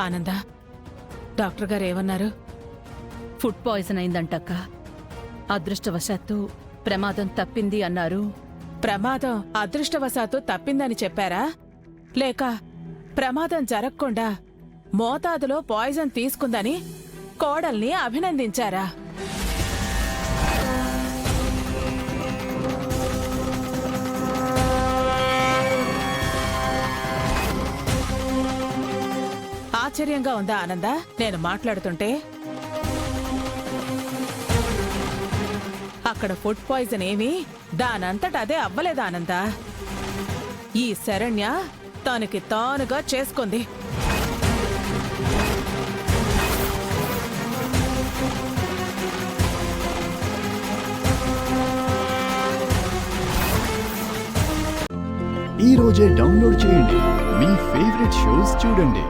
ఆనంద, డాక్టర్ గారు ఏమన్నారు? ఫుడ్ పాయిజన్ అయిందంటక్క. అదృష్టవశాత్తు ప్రమాదం తప్పింది అన్నారు. ప్రమాదం అదృష్టవశాత్తు తప్పిందని చెప్పారా, లేక ప్రమాదం జరగకుండా మోతాదులో పాయిజన్ తీసుకుందని కోడల్ని అభినందించారా? ఆశ్చర్యంగా ఉందా ఆనంద నేను మాట్లాడుతుంటే? అక్కడ ఫుడ్ పాయిజన్ ఏమీ దానంతట అదే అవ్వలేదు ఆనంద. ఈ శరణ్య తనకి తానుగా చేసుకుంది. ఈ రోజే డౌన్లోడ్ చేయండి, మీ ఫేవరెట్ షోస్ చూడండి.